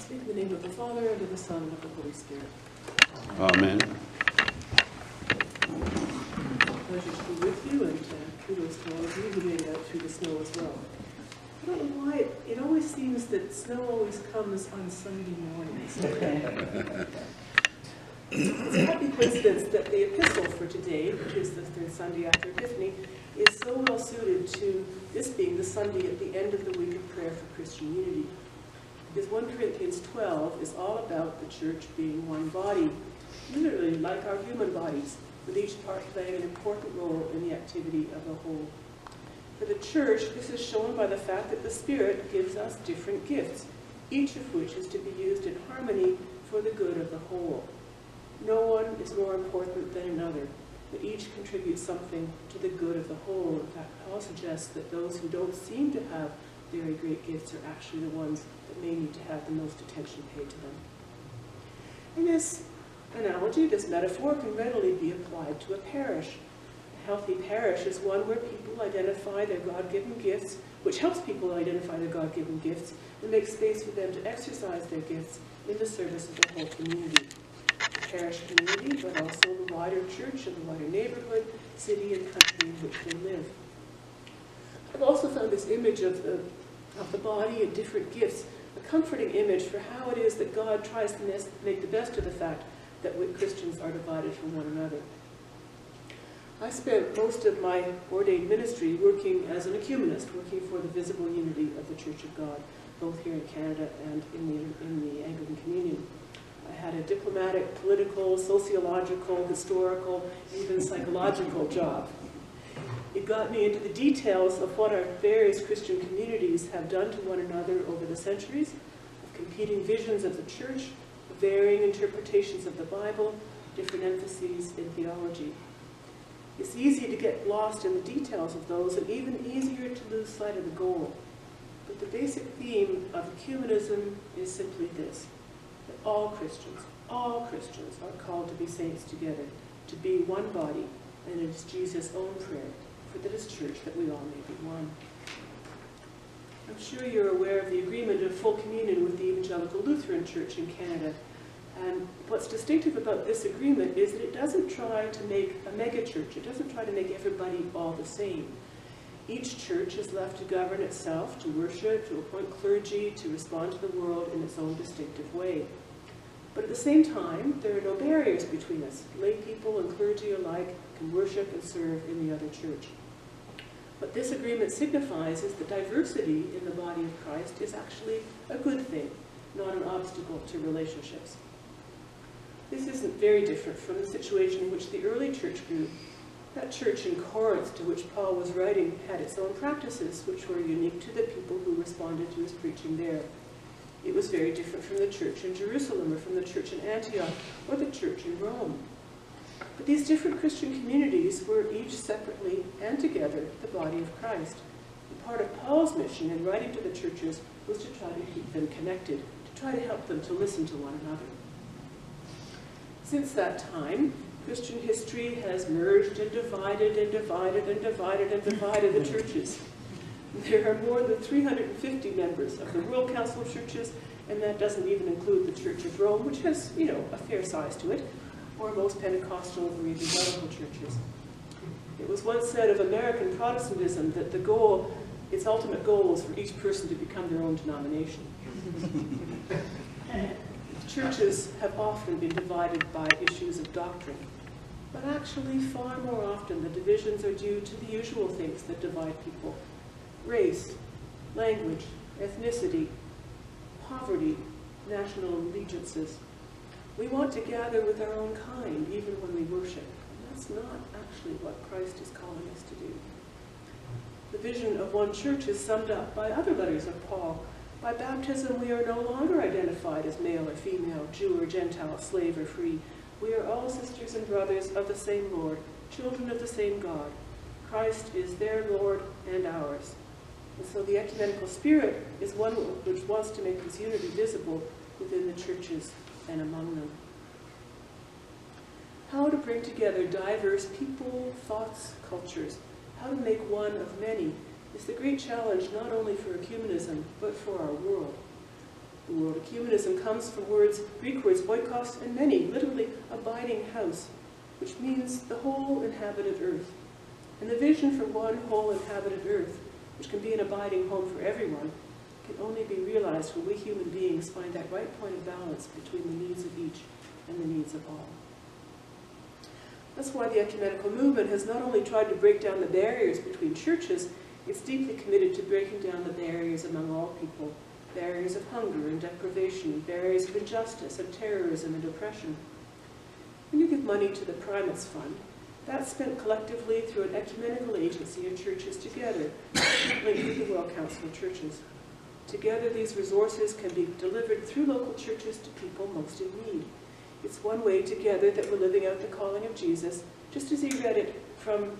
In the name of the Father, and of the Son, and of the Holy Spirit. Amen. Pleasure to be with you, and kudos to all of you who made it out through the snow as well. I don't know why, it always seems that snow always comes on Sunday mornings. It's a happy coincidence that the epistle for today, which is the third Sunday after Epiphany, is so well suited to this being the Sunday at the end of the week of prayer for Christian unity. Because 1 Corinthians 12 is all about the church being one body, literally like our human bodies, with each part playing an important role in the activity of the whole. For the church, this is shown by the fact that the Spirit gives us different gifts, each of which is to be used in harmony for the good of the whole. No one is more important than another, but each contributes something to the good of the whole. In fact, Paul suggests that those who don't seem to have very great gifts are actually the ones that may need to have the most attention paid to them. And this analogy, this metaphor, can readily be applied to a parish. A healthy parish is one where people identify their God-given gifts, which helps people identify their God-given gifts, and makes space for them to exercise their gifts in the service of the whole community. The parish community, but also the wider church and the wider neighborhood, city, and country in which they live. I've also found this image of the body and different gifts a comforting image for how it is that God tries to make the best of the fact that we Christians are divided from one another. I spent most of my ordained ministry working as an ecumenist, working for the visible unity of the Church of God, both here in Canada and in the Anglican Communion. I had a diplomatic, political, sociological, historical, even psychological job. It got me into the details of what our various Christian communities have done to one another over the centuries, of competing visions of the church, of varying interpretations of the Bible, different emphases in theology. It's easy to get lost in the details of those, and even easier to lose sight of the goal. But the basic theme of ecumenism is simply this, that all Christians are called to be saints together, to be one body, and it is Jesus' own prayer for this church that we all may be one. I'm sure you're aware of the agreement of full communion with the Evangelical Lutheran Church in Canada. And what's distinctive about this agreement is that it doesn't try to make a megachurch. It doesn't try to make everybody all the same. Each church is left to govern itself, to worship, to appoint clergy, to respond to the world in its own distinctive way. But at the same time, there are no barriers between us. Lay people and clergy alike can worship and serve in the other church. What this agreement signifies is that diversity in the body of Christ is actually a good thing, not an obstacle to relationships. This isn't very different from the situation in which the early church grew. That church in Corinth to which Paul was writing had its own practices, which were unique to the people who responded to his preaching there. It was very different from the church in Jerusalem, or from the church in Antioch, or the church in Rome. But these different Christian communities were each separately and together the body of Christ. And part of Paul's mission in writing to the churches was to try to keep them connected, to try to help them to listen to one another. Since that time, Christian history has merged and divided and divided and divided and divided the churches. There are more than 350 members of the World Council of Churches, and that doesn't even include the Church of Rome, which has, a fair size to it, or most Pentecostal or evangelical churches. It was once said of American Protestantism that its ultimate goal is for each person to become their own denomination. Churches have often been divided by issues of doctrine, but actually far more often the divisions are due to the usual things that divide people: race, language, ethnicity, poverty, national allegiances. We want to gather with our own kind even when we worship, and that's not actually what Christ is calling us to do. The vision of one church is summed up by other letters of Paul. By baptism, we are no longer identified as male or female, Jew or Gentile, slave or free. We are all sisters and brothers of the same Lord, children of the same God. Christ is their Lord and ours. And so the ecumenical spirit is one which wants to make this unity visible within the churches and among them. How to bring together diverse people, thoughts, cultures, how to make one of many, is the great challenge not only for ecumenism, but for our world. The word ecumenism comes from Greek words oikos and many, literally abiding house, which means the whole inhabited earth. And the vision for one whole inhabited earth, which can be an abiding home for everyone, can only be realized when we human beings find that right point of balance between the needs of each and the needs of all. That's why the ecumenical movement has not only tried to break down the barriers between churches, it's deeply committed to breaking down the barriers among all people, barriers of hunger and deprivation, barriers of injustice and terrorism and oppression. When you give money to the Primates Fund, that's spent collectively through an ecumenical agency of churches together, linked with the World Council of Churches. Together, these resources can be delivered through local churches to people most in need. It's one way together that we're living out the calling of Jesus, just as he read it from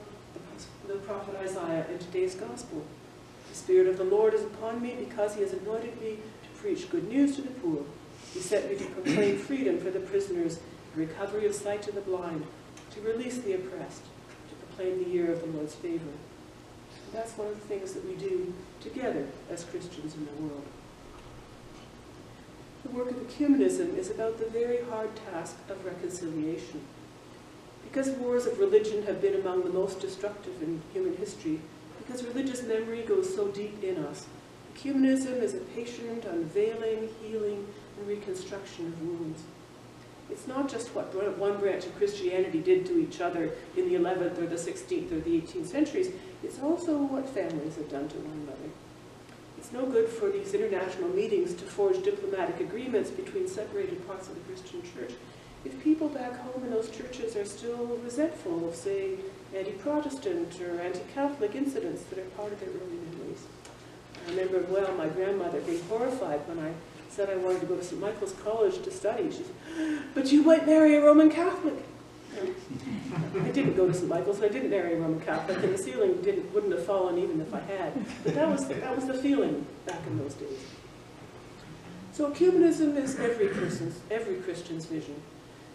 the prophet Isaiah in today's gospel. The Spirit of the Lord is upon me because he has anointed me to preach good news to the poor. He sent me to proclaim freedom for the prisoners, the recovery of sight to the blind, to release the oppressed, to proclaim the year of the Lord's favor. And that's one of the things that we do together as Christians in the world. The work of ecumenism is about the very hard task of reconciliation. Because wars of religion have been among the most destructive in human history, because religious memory goes so deep in us, ecumenism is a patient unveiling, healing, and reconstruction of wounds. It's not just what one branch of Christianity did to each other in the 11th or the 16th or the 18th centuries, it's also what families have done to one another. It's no good for these international meetings to forge diplomatic agreements between separated parts of the Christian church if people back home in those churches are still resentful of, say, anti-Protestant or anti-Catholic incidents that are part of their early memories. I remember well my grandmother being horrified when I said I wanted to go to St. Michael's College to study. She said, "But you might marry a Roman Catholic." I didn't go to St. Michael's, and I didn't marry a Roman Catholic, and the ceiling wouldn't have fallen even if I had. But that was the feeling back in those days. So ecumenism is every Christian's vision.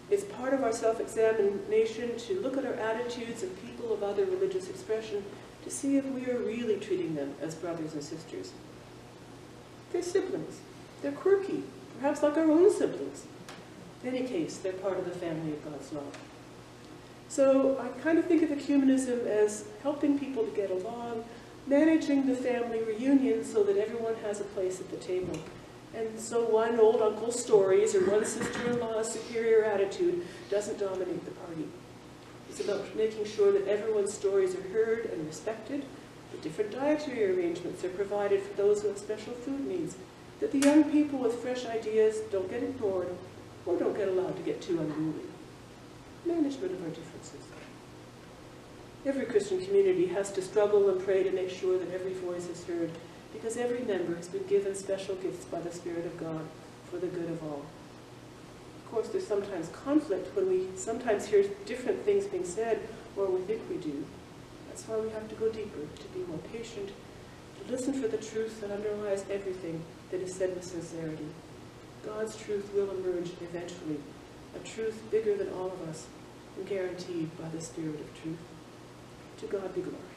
It's part of our self-examination to look at our attitudes of people of other religious expression to see if we are really treating them as brothers and sisters. They're siblings. They're quirky, perhaps like our own siblings. In any case, they're part of the family of God's love. So I kind of think of ecumenism as helping people to get along, managing the family reunion so that everyone has a place at the table. And so one old uncle's stories or one sister-in-law's superior attitude doesn't dominate the party. It's about making sure that everyone's stories are heard and respected, that different dietary arrangements are provided for those who have special food needs, that the young people with fresh ideas don't get ignored or don't get allowed to get too unruly. Management of our differences. Every Christian community has to struggle and pray to make sure that every voice is heard, because every member has been given special gifts by the Spirit of God for the good of all. Of course, there's sometimes conflict when we sometimes hear different things being said, or we think we do. That's why we have to go deeper, to be more patient, to listen for the truth that underlies everything that is said with sincerity. God's truth will emerge eventually, a truth bigger than all of us, and guaranteed by the Spirit of truth. To God be glory.